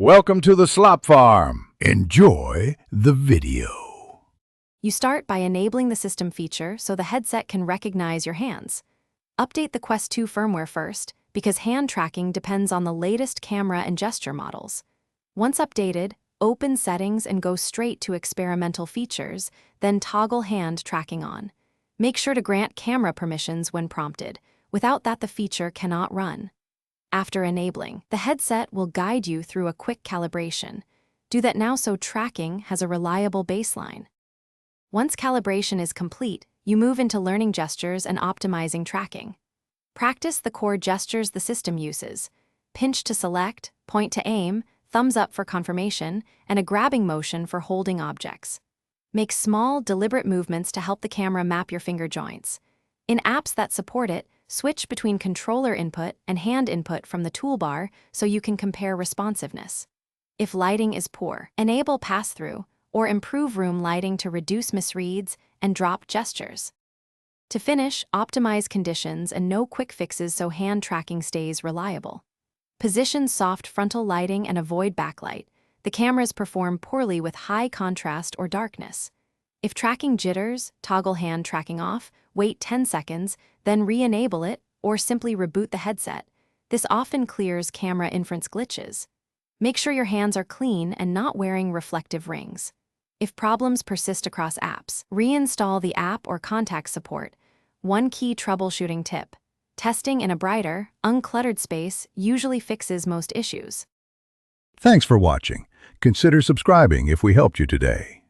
Welcome to the Slop Farm. Enjoy the video. You start by enabling the system feature so the headset can recognize your hands. Update the Quest 2 firmware first, because hand tracking depends on the latest camera and gesture models. Once updated, open settings and go straight to experimental features, then toggle hand tracking on. Make sure to grant camera permissions when prompted. Without that, the feature cannot run. After enabling, the headset will guide you through a quick calibration. Do that now so tracking has a reliable baseline. Once calibration is complete, you move into learning gestures and optimizing tracking. Practice the core gestures the system uses: pinch to select, point to aim, thumbs up for confirmation, and a grabbing motion for holding objects. Make small, deliberate movements to help the camera map your finger joints. In apps that support it, switch between controller input and hand input from the toolbar so you can compare responsiveness. If lighting is poor, enable pass-through or improve room lighting to reduce misreads and drop gestures. To finish, optimize conditions and no quick fixes so hand tracking stays reliable. Position soft frontal lighting and avoid backlight. The cameras perform poorly with high contrast or darkness. If tracking jitters, toggle hand tracking off, wait 10 seconds, then re-enable it, or simply reboot the headset. This often clears camera inference glitches. Make sure your hands are clean and not wearing reflective rings. If problems persist across apps, reinstall the app or contact support. One key troubleshooting tip: testing in a brighter, uncluttered space usually fixes most issues. Thanks for watching. Consider subscribing if we helped you today.